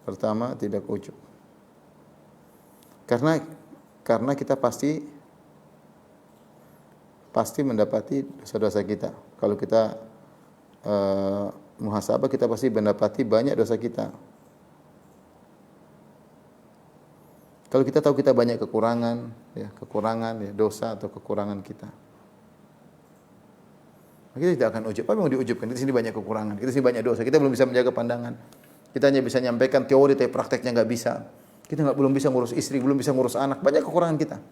Pertama, tidak ujub. Karena kita pasti mendapati dosa-dosa kita. Kalau kita muhasabah, kita pasti mendapati banyak dosa kita. Kalau kita tahu kita banyak kekurangan, dosa atau kekurangan kita, kita tidak akan ujub. Apa yang mau diujubkan? Kita sini banyak kekurangan, kita sini banyak dosa, kita belum bisa menjaga pandangan. Kita hanya bisa menyampaikan teori, tapi prakteknya nggak bisa. Kita belum bisa ngurus istri, belum bisa ngurus anak, banyak kekurangan kita.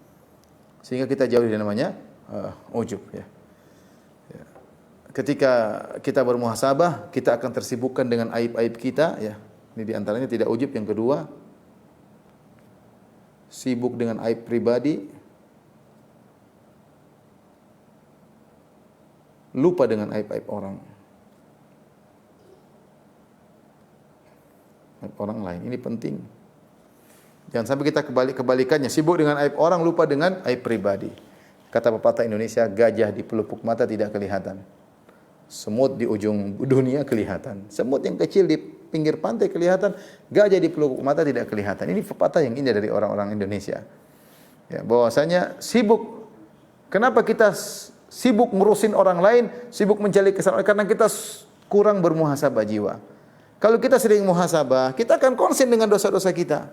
Sehingga kita jauh dari namanya ujub. Ya. Ketika kita bermuhasabah, kita akan tersibukkan dengan aib-aib kita. Ya. Ini diantaranya tidak ujub. Yang kedua, sibuk dengan aib pribadi, lupa dengan aib-aib orang. Aib orang lain, ini penting. Jangan sampai kita kebalikannya, sibuk dengan aib orang, lupa dengan aib pribadi. Kata pepatah Indonesia, gajah di pelupuk mata tidak kelihatan, semut di ujung dunia kelihatan. Semut yang kecil di pinggir pantai kelihatan, gajah di pelupuk mata tidak kelihatan. Ini pepatah yang indah dari orang-orang Indonesia. Ya, bahwasanya sibuk. Kenapa kita sibuk ngurusin orang lain, sibuk mencari kesalahan? Karena kita kurang bermuhasabah jiwa. Kalau kita sering muhasabah, kita akan konsen dengan dosa-dosa kita.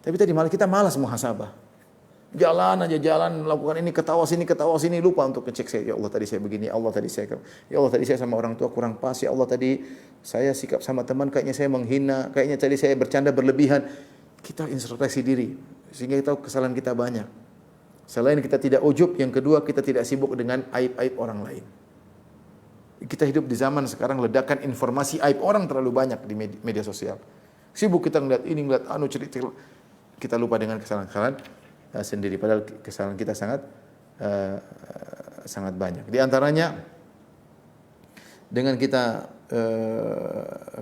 Tapi tadi malah kita malas muhasabah. Jalan melakukan ini, ketawa sini, lupa untuk ngecek saya. Ya Allah tadi saya begini, ya Allah tadi saya sama orang tua kurang pas, ya Allah tadi saya sikap sama teman kayaknya saya menghina, kayaknya tadi saya bercanda berlebihan. Kita introspeksi diri, sehingga kita tahu kesalahan kita banyak. Selain kita tidak ujub, yang kedua kita tidak sibuk dengan aib-aib orang lain. Kita hidup di zaman sekarang ledakan informasi aib orang terlalu banyak di media sosial. Sibuk kita ngeliat ini, ngeliat cerita. Kita lupa dengan kesalahan-kesalahan sendiri. Padahal kesalahan kita sangat banyak. Di antaranya dengan kita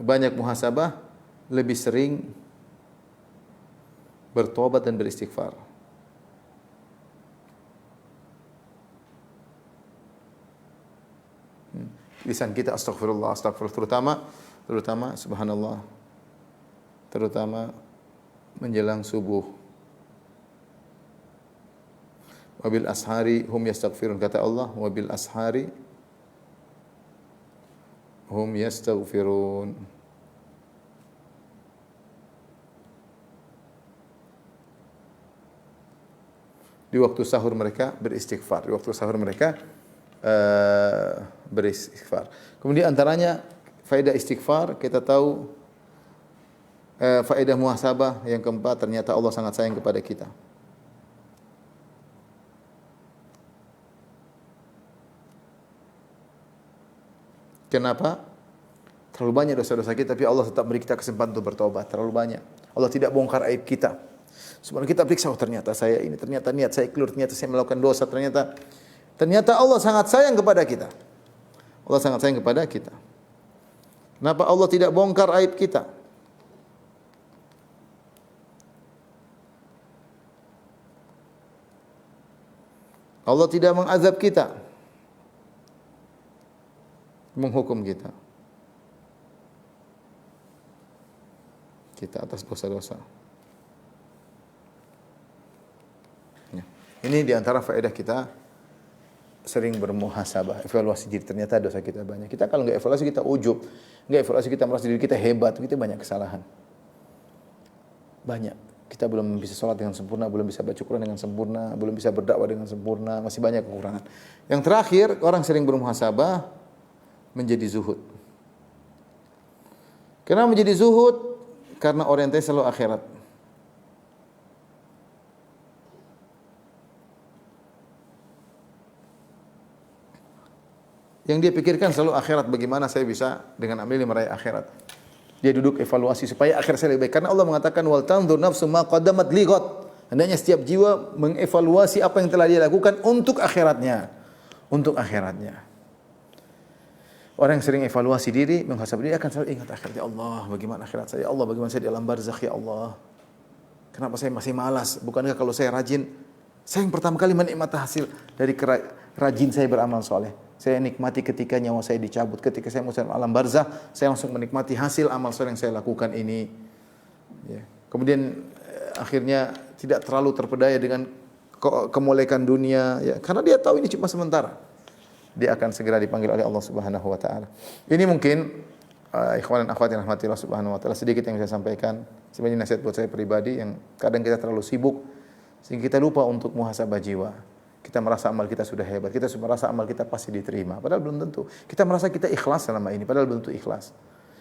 banyak muhasabah, lebih sering bertobat dan beristighfar. lisan kita astagfirullah, astagfirullah, terutama subhanallah, terutama menjelang subuh. Wabil ashari hum yastaghfirun, kata Allah, wabil ashari hum yastaghfirun. Di waktu sahur mereka beristighfar. Di waktu sahur mereka beristighfar. Kemudian antaranya faedah istighfar, kita tahu faedah muhasabah yang keempat, ternyata Allah sangat sayang kepada kita. Kenapa? Terlalu banyak dosa-dosa kita, tapi Allah tetap beri kita kesempatan untuk bertobat. Terlalu banyak. Allah tidak bongkar aib kita. Sebenarnya kita periksa, oh ternyata saya ini, ternyata niat saya keluar, ternyata saya melakukan dosa, ternyata Allah sangat sayang kepada kita. Allah sangat sayang kepada kita. Kenapa Allah tidak bongkar aib kita? Allah tidak mengazab kita, menghukum kita atas dosa-dosa. Ya. Ini diantara faedah kita sering bermuhasabah, evaluasi diri. Ternyata dosa kita banyak. Kita kalau nggak evaluasi kita ujub, nggak evaluasi kita merasa diri kita hebat, kita banyak kesalahan. Banyak. Kita belum bisa sholat dengan sempurna, belum bisa baca Quran dengan sempurna, belum bisa berdakwah dengan sempurna, masih banyak kekurangan. Yang terakhir, orang sering bermuhasabah menjadi zuhud. Kenapa menjadi zuhud? Karena orientasi selalu akhirat. Yang dia pikirkan selalu akhirat, bagaimana saya bisa dengan amal ini meraih akhirat. Dia duduk evaluasi supaya akhir saya lebih baik. Karena Allah mengatakan wal tanzur nafsum ma qaddamat lighad. Hendaknya setiap jiwa mengevaluasi apa yang telah dia lakukan untuk akhiratnya. Untuk akhiratnya. Orang yang sering evaluasi diri, menghasab diri akan selalu ingat akhirat. Ya Allah, bagaimana akhirat saya? Ya Allah, bagaimana saya di alam barzakh? Ya Allah, kenapa saya masih malas? Bukankah kalau saya rajin, saya yang pertama kali menikmati hasil dari rajin saya beramal soleh. Saya nikmati ketika nyawa saya dicabut, ketika saya masuk alam barzakh, saya langsung menikmati hasil amal soleh yang saya lakukan ini. Ya. Kemudian akhirnya tidak terlalu terpedaya dengan kemolekan dunia, ya. Karena dia tahu ini cuma sementara. Dia akan segera dipanggil oleh Allah Subhanahu wa taala. Ini mungkin ikhwan dan akhwat yang rahmatillah Subhanahu wa taala, sedikit yang saya sampaikan sebagai nasihat buat saya pribadi yang kadang kita terlalu sibuk sehingga kita lupa untuk muhasabah jiwa. Kita merasa amal kita sudah hebat, kita merasa amal kita pasti diterima, padahal belum tentu. Kita merasa kita ikhlas selama ini, padahal belum tentu ikhlas.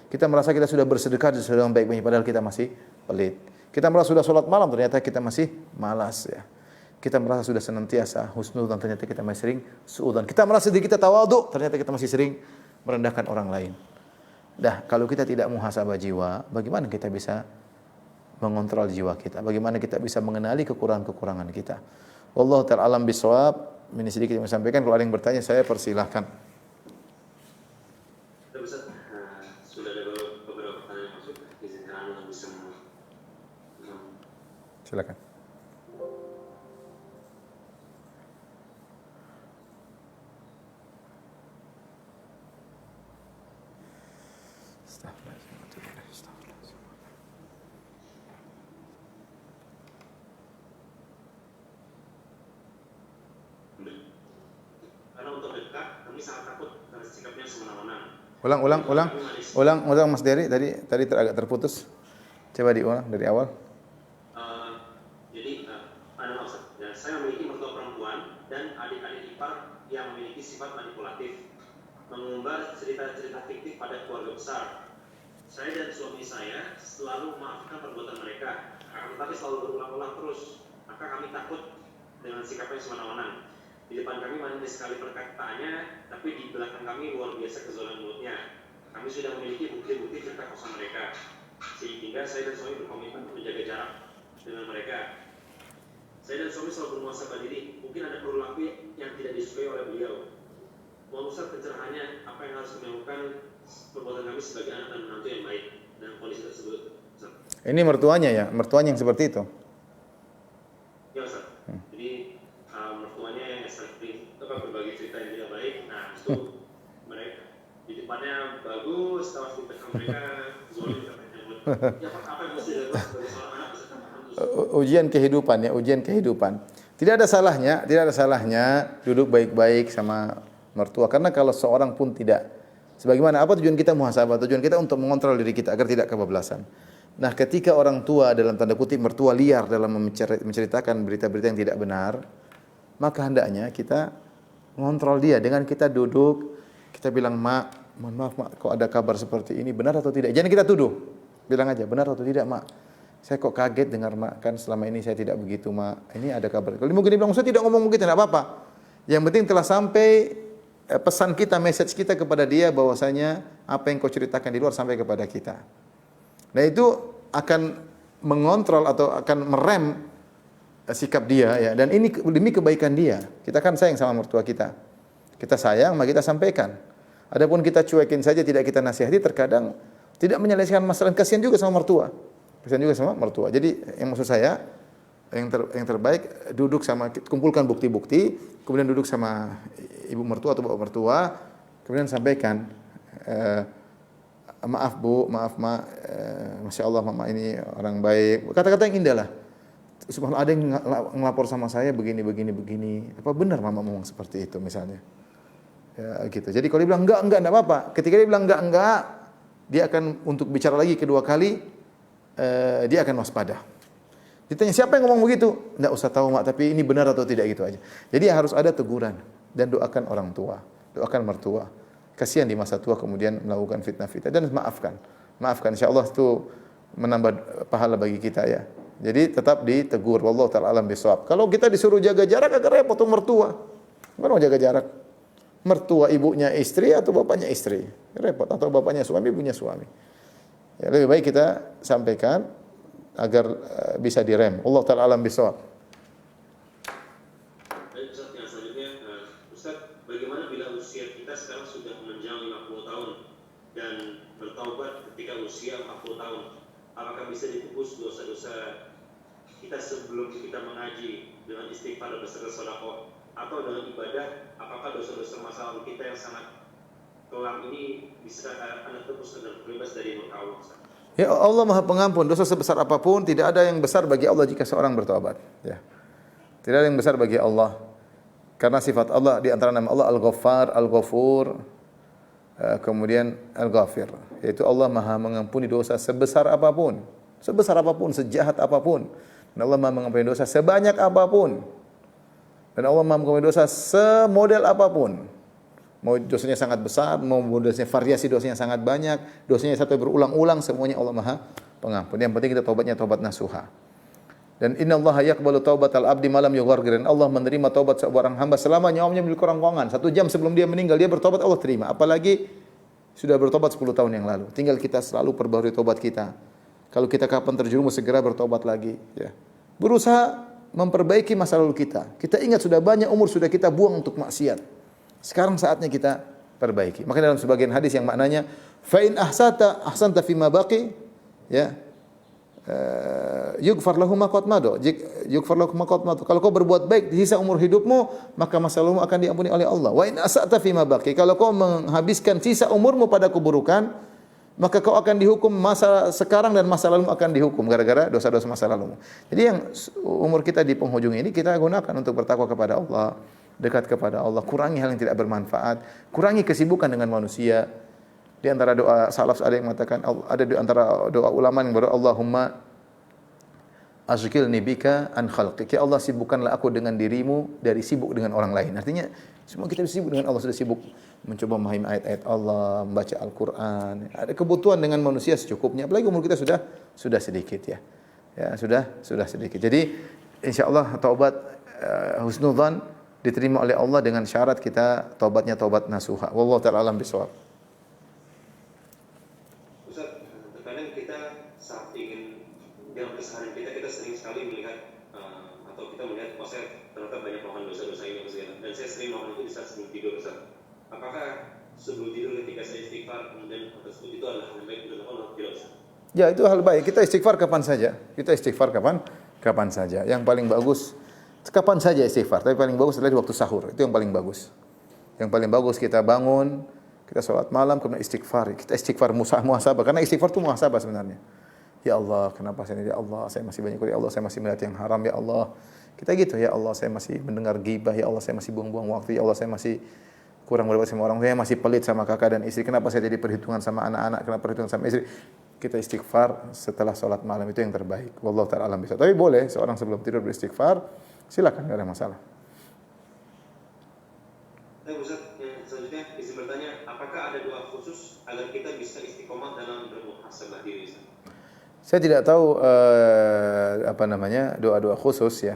Kita merasa kita sudah bersedekah dengan baik-baik, padahal kita masih pelit. Kita merasa sudah sholat malam, ternyata kita masih malas, ya. Kita merasa sudah senantiasa husnudzan, ternyata kita masih sering suudzon. Kita merasa diri kita tawadhu, ternyata kita masih sering merendahkan orang lain. Dah, kalau kita tidak muhasabah jiwa, bagaimana kita bisa mengontrol jiwa kita? Bagaimana kita bisa mengenali kekurangan-kekurangan kita? Wallahu ta'ala alam bisawab. Ini sedikit yang saya sampaikan. Kalau ada yang bertanya, saya persilahkan. Sudah ada beberapa pertanyaan masuk. Izinkan Anda bisa Silakan. Karena untuk dekat, kami sangat takut karena sikapnya semena-mena. Ulang Mas Dery, tadi agak terputus. Coba diulang dari awal. Jadi, pada maksud, saya memiliki mertua perempuan dan adik-adik ipar yang memiliki sifat manipulatif, mengumbar cerita-cerita fiktif pada keluarga besar. Saya dan suami saya selalu memaafkan perbuatan mereka, akan tetapi selalu berulang-ulang terus. Maka kami takut dengan sikapnya semena-mena. Di depan kami manis sekali perkataannya, tapi di belakang kami luar biasa kezaliman mulutnya. Kami sudah memiliki bukti-bukti cerita kosong mereka, sehingga saya dan suami berkomitmen untuk menjaga jarak dengan mereka. Saya dan suami selalu bermuhasabah diri, mungkin ada perilaku yang tidak disukai oleh beliau. Mohon Ustaz pencerahannya, apa yang harus kami lakukan perbuatan kami sebagai anak dan menantu yang baik dan kondisi tersebut. Ustaz. Ini mertuanya ya, mertuanya yang seperti itu. Ya Ustaz. Jadi mertuanya yang sering berbagi cerita yang tidak baik. Nah itu mereka katanya bagus, tawas di tengah mereka zolim katanya. Ya apa yang mesti dilakukan sebagai seorang anak bisa katakan Ujian kehidupan ya, ujian kehidupan. Tidak ada salahnya duduk baik-baik sama mertua. Karena kalau seorang pun tidak, sebagaimana apa tujuan kita muhasabah? Tujuan kita untuk mengontrol diri kita agar tidak kebablasan. Nah, ketika orang tua dalam tanda kutip mertua liar dalam menceritakan berita-berita yang tidak benar, maka hendaknya kita mengontrol dia dengan kita duduk, kita bilang, "Mak, mohon maaf Mak, kok ada kabar seperti ini, benar atau tidak?" Jangan kita tuduh. Bilang aja, "Benar atau tidak, Mak? Saya kok kaget dengar Mak, kan selama ini saya tidak begitu, Mak. Ini ada kabar." Kalau mungkin dia bilang, "Saya tidak ngomong begitu," tidak apa-apa. Yang penting telah sampai pesan kita, message kita kepada dia bahwasanya apa yang kau ceritakan di luar sampai kepada kita. Nah, itu akan mengontrol atau akan merem sikap dia ya, dan ini demi kebaikan dia. Kita kan sayang sama mertua kita. Kita sayang, maka kita sampaikan. Adapun kita cuekin saja, tidak kita nasihati, terkadang tidak menyelesaikan masalah. Kasihan juga sama mertua. Kasihan juga sama mertua. Jadi yang maksud saya yang terbaik duduk sama, kumpulkan bukti-bukti, kemudian duduk sama ibu mertua atau bapak mertua, kemudian sampaikan, "Maaf Bu, maaf Mak, Masya Allah Mama ini orang baik." Kata-kata yang indah lah. Subhanallah, ada yang ngelapor sama saya begini. Apa benar Mama ngomong seperti itu misalnya? Ya gitu. Jadi kalau dia bilang enggak apa-apa. Ketika dia bilang enggak, dia akan untuk bicara lagi kedua kali, dia akan waspada. Ditanya, "Siapa yang ngomong begitu?" "Enggak usah tahu Mak, tapi ini benar atau tidak," gitu aja. Jadi harus ada teguran dan doakan orang tua, doakan mertua. Kasihan di masa tua kemudian melakukan fitnah-fitnah, dan maafkan. Maafkan, insyaallah itu menambah pahala bagi kita ya. Jadi tetap ditegur, wallahu taala alam bisawab. Kalau kita disuruh jaga jarak agak repot tuh mertua. Gimana mau jaga jarak? Mertua ibunya istri atau bapaknya istri? Repot, atau bapaknya suami, ibunya suami. Ya, lebih baik kita sampaikan agar bisa direm. Allah taala alam bisawab. Baik Ustaz, yang selanjutnya, Ustaz, bagaimana bila usia kita sekarang sudah menjelang 50 tahun dan bertaubat ketika usia 40 tahun? Apakah bisa ditebus dosa-dosa kita sebelum kita mengaji dengan istighfar dan beserta sedekah, atau dengan ibadah? Apakah dosa-dosa masa lalu kita yang sangat kelam ini bisa Anda tebus dan terbebas dari murka Allah? Ya, Allah Maha Pengampun, dosa sebesar apapun tidak ada yang besar bagi Allah jika seorang bertobat. Ya. Tidak ada yang besar bagi Allah. Karena sifat Allah di antara nama Allah Al-Ghaffar, Al-Ghafur, kemudian Al-Ghafir, yaitu Allah Maha mengampuni dosa sebesar apapun, sejahat apapun. Dan Allah Maha mengampuni dosa sebanyak apapun. Dan Allah Maha mengampuni dosa semodel apapun. Mau dosanya sangat besar, mau dosanya variasi dosanya sangat banyak, dosanya satu berulang-ulang, semuanya Allah Maha Pengampun. Yang penting kita tobatnya tobat nasuha. Dan innallaha yaqbalu taubatal abdi malam yughargir. Allah menerima taubat seorang hamba selama nyawanya milik kerongkongan. 1 jam sebelum dia meninggal dia bertobat, Allah terima. Apalagi sudah bertobat 10 tahun yang lalu. Tinggal kita selalu perbarui tobat kita. Kalau kita kapan terjerumus segera bertobat lagi, ya. Berusaha memperbaiki masa lalu kita. Kita ingat sudah banyak umur sudah kita buang untuk maksiat. Sekarang saatnya kita perbaiki. Makanya dalam sebagian hadis yang maknanya fa in ahsanta fima baqi, ya, yughfar lahu ma qad mado. Yughfar lahu ma qad mado. Kalau kau berbuat baik di sisa umur hidupmu, maka masa lalumu akan diampuni oleh Allah. Wa in asa'ta fima baqi. Kalau kau menghabiskan sisa umurmu pada keburukan, maka kau akan dihukum masa sekarang dan masa lalumu akan dihukum gara-gara dosa-dosa masa lalumu. Jadi yang umur kita di penghujung ini kita gunakan untuk bertakwa kepada Allah, dekat kepada Allah, kurangi hal yang tidak bermanfaat, kurangi kesibukan dengan manusia. Di antara doa salaf ada yang mengatakan, ada di antara doa ulama yang berdoa, Allahumma azghilni bika an khalqik. Ya Allah, sibukkanlah aku dengan dirimu dari sibuk dengan orang lain. Artinya semua kita sibuk dengan Allah, sudah sibuk mencoba memahami ayat-ayat Allah, membaca Al-Qur'an. Ada kebutuhan dengan manusia secukupnya, apalagi umur kita sudah sedikit ya. Ya, sudah sedikit. Jadi insyaallah taubat husnudzan diterima oleh Allah dengan syarat kita taubatnya taubat nasuha. Wallahu ta'ala alam bisawab. Ustaz, terkadang kita saat ingin dalam keseharian kita sering sekali melihat atau kita melihat saya ternyata banyak melakukan dosa-dosa ini dan saya sering melakukan itu di saat sebelum tidur, Ustaz. Apakah sebelum tidur ketika saya istighfar kemudian tersebut itu adalah hal yang baik untuk dilakukan atau tidak, Ustaz? Ya, itu hal baik. Kita istighfar kapan saja. Kapan saja. Yang paling bagus kapan saja istighfar, tapi paling bagus adalah di waktu sahur. Itu yang paling bagus. Yang paling bagus kita bangun, Kita sholat malam kemudian istighfar. Kita istighfar muhasabah karena istighfar itu muhasabah sebenarnya. Ya Allah, kenapa saya ini? Ya Allah, saya masih banyak. Ya Allah, saya masih melihat yang haram. Ya Allah, kita gitu. Ya Allah, saya masih mendengar gibah. Ya Allah, saya masih buang-buang waktu. Ya Allah, saya masih kurang berbuat sama orang. Saya masih pelit sama kakak dan istri. Kenapa saya jadi perhitungan sama anak-anak? Kenapa perhitungan sama istri? Kita istighfar setelah sholat malam itu yang terbaik. Wallahu ta'ala alam bisa. Tapi boleh seorang sebelum tidur beristighfar. Silakan, tidak ada masalah. Ustaz, yang selanjutnya izin bertanya, apakah ada doa khusus agar kita bisa istiqomah dalam bermuhasabah diri? Saya tidak tahu doa-doa khusus ya.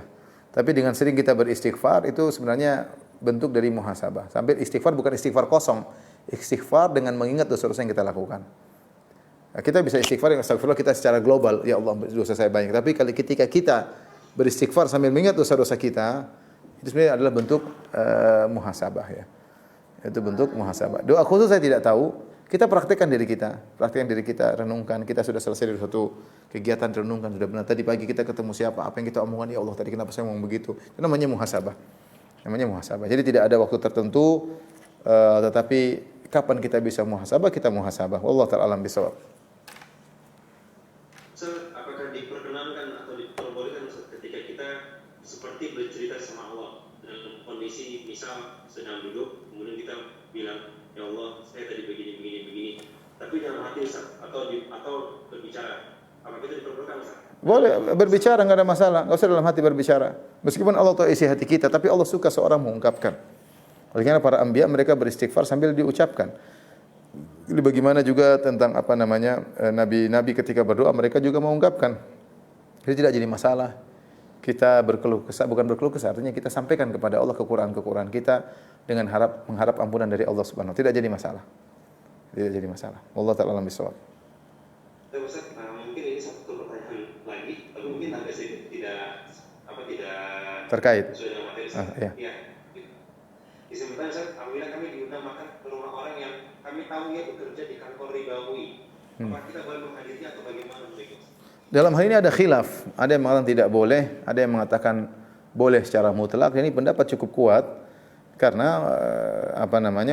Tapi dengan sering kita beristighfar itu sebenarnya bentuk dari muhasabah. Sampai istighfar bukan istighfar kosong. Istighfar dengan mengingat dosa-dosa yang kita lakukan. Nah, kita bisa istighfar yang astagfirullah kita secara global. Ya Allah, dosa saya banyak. Tapi ketika kita beristighfar sambil mengingat dosa-dosa kita, itu sebenarnya adalah bentuk muhasabah ya. Itu bentuk muhasabah. Doa khusus saya tidak tahu. Kita praktekkan diri kita, renungkan. Kita sudah selesai dari suatu kegiatan, renungkan sudah benar. Tadi pagi kita ketemu siapa, apa yang kita omongkan, ya Allah tadi kenapa saya ngomong begitu. Itu namanya muhasabah. Jadi tidak ada waktu tertentu, tetapi kapan kita bisa muhasabah, kita muhasabah. Wallahu ta'ala alam bisawab. Ustaz, apakah diperkenankan atau diperbolehkan ketika kita seperti bercerita sama Allah dalam kondisi misal sedang duduk, kemudian kita bilang, ya Allah, saya tadi begini, tapi dalam hati Ustaz, atau berbicara, apakah itu diperbolehkan Ustaz? Boleh berbicara, enggak ada masalah. Enggak usah dalam hati berbicara. Meskipun Allah tahu isi hati kita, tapi Allah suka seorang mengungkapkan. Oleh karena para anbiya mereka beristighfar sambil diucapkan. Jadi bagaimana juga tentang nabi-nabi ketika berdoa mereka juga mengungkapkan. Jadi tidak jadi masalah. Kita bukan berkeluh kesah, artinya kita sampaikan kepada Allah kekurangan-kekurangan kita dengan mengharap ampunan dari Allah Subhanahu wa taala. Tidak jadi masalah. Wallahu ta'ala alam bisawab. Ustaz, mungkin ini satu pertanyaan lagi, tapi mungkin agak sedikit tidak terkait. sesuai dengan materi. Iya. Izin bertanya Ustaz, apabila kami diundang makan ke rumah orang yang kami tahu dia bekerja di kantor ribawi, apakah kita boleh menghadiri atau bagaimana begitu? Dalam hal ini ada khilaf. Ada yang mengatakan tidak boleh, ada yang mengatakan boleh secara mutlak. Ini pendapat cukup kuat karena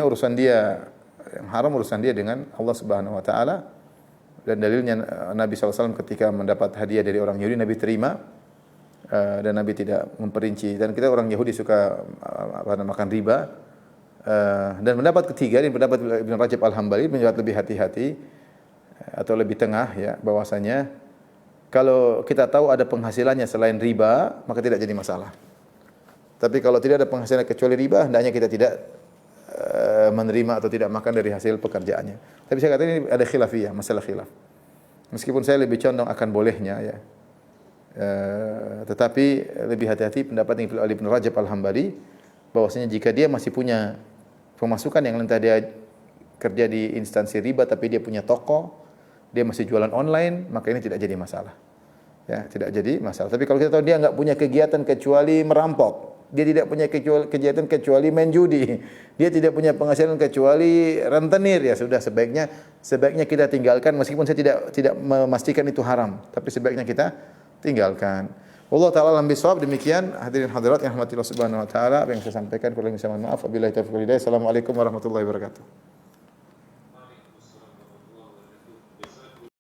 urusan dia yang haram urusan dia dengan Allah Subhanahu wa taala. Dan dalilnya Nabi SAW ketika mendapat hadiah dari orang Yahudi, Nabi terima dan Nabi tidak memperinci. Dan kita orang Yahudi suka makan riba. Dan pendapat ketiga, ini pendapat Ibn Rajab Al-Hambali, pendapat lebih hati-hati atau lebih tengah ya, bahwasanya kalau kita tahu ada penghasilannya selain riba, maka tidak jadi masalah. Tapi kalau tidak ada penghasilan kecuali riba, hendaknya kita tidak menerima atau tidak makan dari hasil pekerjaannya. Tapi saya kata ini ada khilafiyah, masalah khilaf. Meskipun saya lebih condong akan bolehnya ya. Tetapi lebih hati-hati pendapat yang dipilih oleh Ibnu Rajab Al-Hambali bahwasanya jika dia masih punya pemasukan yang entah dia kerja di instansi riba tapi dia punya toko, dia masih jualan online, maka ini tidak jadi masalah. Ya, tidak jadi masalah. Tapi kalau kita tahu dia enggak punya kegiatan kecuali merampok, dia tidak punya kegiatan kecuali main judi, dia tidak punya penghasilan kecuali rentenir, ya sudah sebaiknya kita tinggalkan meskipun saya tidak memastikan itu haram, tapi sebaiknya kita tinggalkan. Wallahu ta'ala alam bisawab. Demikian hadirin hadirat yang rahmatillah subhanahu wa ta'ala, apa yang saya sampaikan kurang lebih saya mohon maaf. Wabillahi taufiq wal hidayah. Assalamualaikum warahmatullahi wabarakatuh.